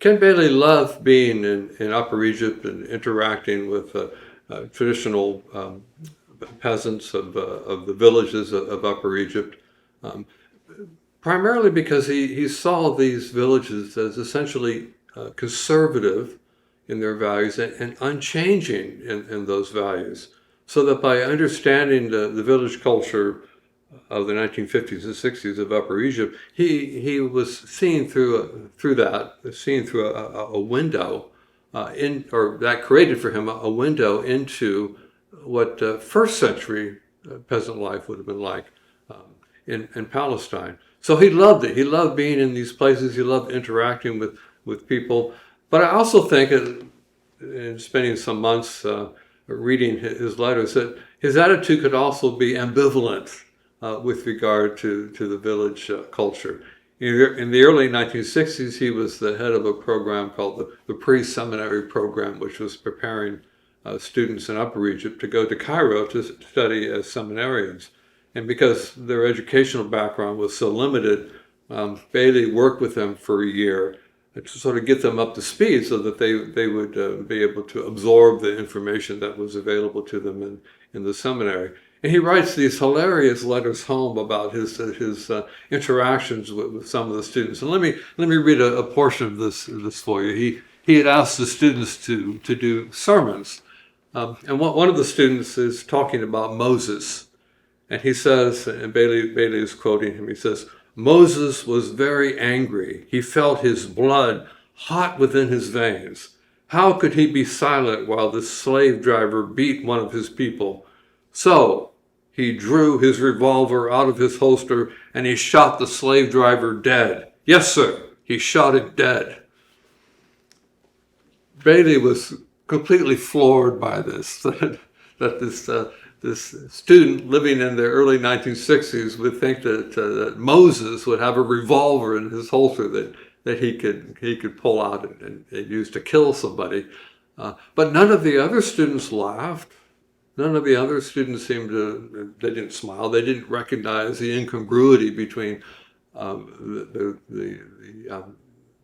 Ken Bailey loved being in Upper Egypt and interacting with traditional peasants of the villages of Upper Egypt, um, primarily because he saw these villages as essentially conservative in their values and unchanging in those values. So that by understanding the village culture of the 1950s and 60s of Upper Egypt, he was seeing through a window or that created for him a window into what first century peasant life would have been like in Palestine. So he loved it. He loved being in these places. He loved interacting with people. But I also think, in spending some months reading his letters, that his attitude could also be ambivalent with regard to the village culture. In the early 1960s, he was the head of a program called the pre-seminary program, which was preparing students in Upper Egypt to go to Cairo to study as seminarians. And because their educational background was so limited, Bailey worked with them for a year to sort of get them up to speed so that they would be able to absorb the information that was available to them in the seminary. And he writes these hilarious letters home about his interactions with some of the students. And let me read a portion of this for you. He had asked the students to do sermons, and one of the students is talking about Moses. And he says, and Bailey is quoting him, he says, "Moses was very angry. He felt his blood hot within his veins. How could he be silent while this slave driver beat one of his people? So he drew his revolver out of his holster and he shot the slave driver dead. Yes, sir, he shot him dead." Bailey was completely floored by this, that this student living in the early 1960s would think that Moses would have a revolver in his holster that he could pull out and use to kill somebody. But none of the other students laughed. None of the other students they didn't smile. They didn't recognize the incongruity between the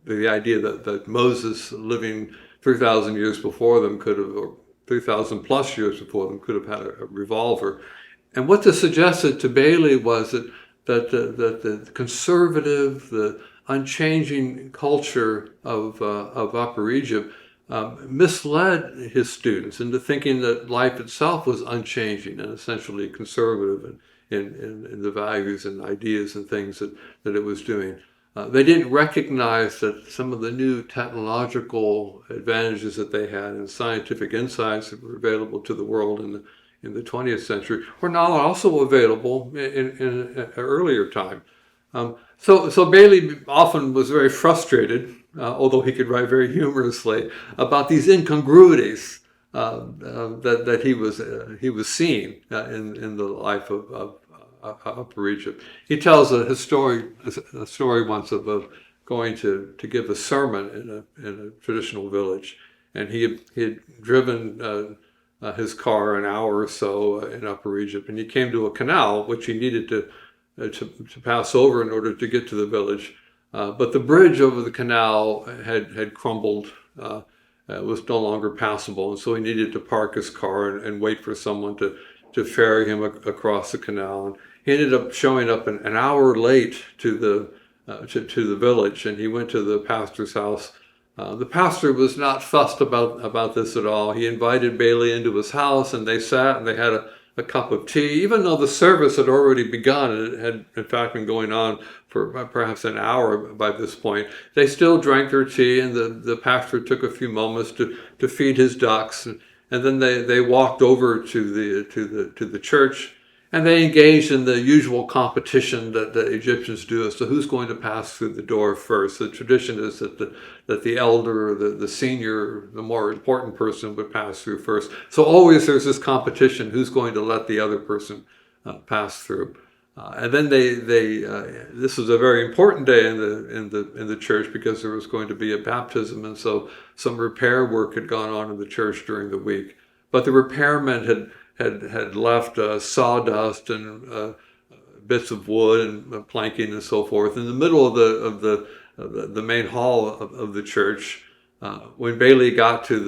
idea that Moses, living 3,000 years before them, could have, or 3,000 plus years before them, could have had a revolver. And what this suggested to Bailey was that the conservative, the unchanging culture of Upper Egypt misled his students into thinking that life itself was unchanging and essentially conservative in the values and ideas and things that it was doing. They didn't recognize that some of the new technological advantages that they had and scientific insights that were available to the world in the 20th century were now also available in an earlier time. So Bailey often was very frustrated, although he could write very humorously, about these incongruities that he was seeing in the life of Upper Egypt. He tells a story once of going to give a sermon in a traditional village, and he had driven his car an hour or so in Upper Egypt, and he came to a canal which he needed to pass over in order to get to the village. But the bridge over the canal had crumbled, was no longer passable, and so he needed to park his car and wait for someone to ferry him across the canal. And he ended up showing up an hour late to the village, and he went to the pastor's house. The pastor was not fussed about this at all. He invited Bailey into his house, and they sat and they had a cup of tea, even though the service had already begun. It had, in fact, been going on for perhaps an hour by this point. They still drank their tea, and the pastor took a few moments to feed his ducks, and then they walked over to the church, and they engaged in the usual competition that the Egyptians do as to who's going to pass through the door first. The tradition is that the elder, or the senior, the more important person would pass through first. So always there's this competition, who's going to let the other person pass through. And then this was a very important day in the church because there was going to be a baptism, and so some repair work had gone on in the church during the week. But the repairmen had left sawdust and bits of wood and planking and so forth in the middle of the main hall of the church. When Bailey got to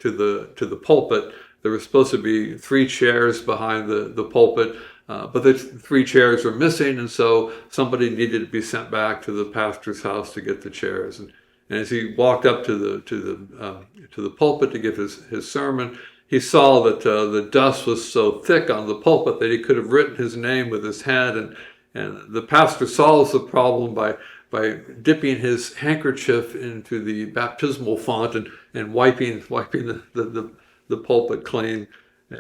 the pulpit, there were supposed to be 3 chairs behind the pulpit, but the 3 chairs were missing, and so somebody needed to be sent back to the pastor's house to get the chairs. And as he walked up to the pulpit to give his sermon, he saw that the dust was so thick on the pulpit that he could have written his name with his hand, and the pastor solves the problem by dipping his handkerchief into the baptismal font and wiping the pulpit clean.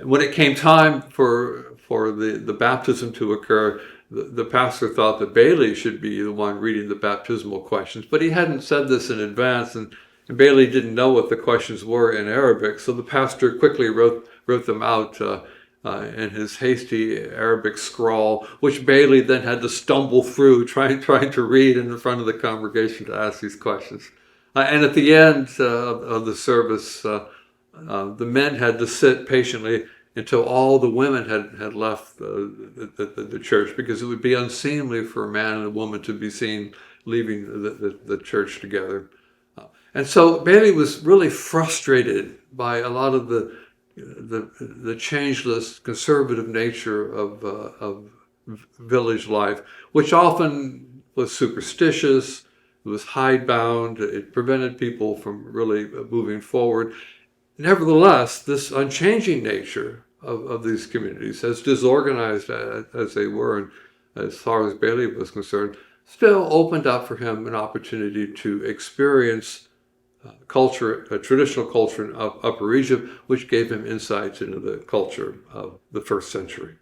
When it came time for the baptism to occur, the pastor thought that Bailey should be the one reading the baptismal questions, but he hadn't said this in advance, and Bailey didn't know what the questions were in Arabic, so the pastor quickly wrote them out in his hasty Arabic scrawl, which Bailey then had to stumble through, trying to read in front of the congregation to ask these questions. And at the end of the service, the men had to sit patiently until all the women had left the church, because it would be unseemly for a man and a woman to be seen leaving the church together. And so Bailey was really frustrated by a lot of the changeless, conservative nature of village life, which often was superstitious, it was hidebound, it prevented people from really moving forward. Nevertheless, this unchanging nature of these communities, as disorganized as they were, and as far as Bailey was concerned, still opened up for him an opportunity to experience culture, a traditional culture of Upper Egypt, which gave him insights into the culture of the first century.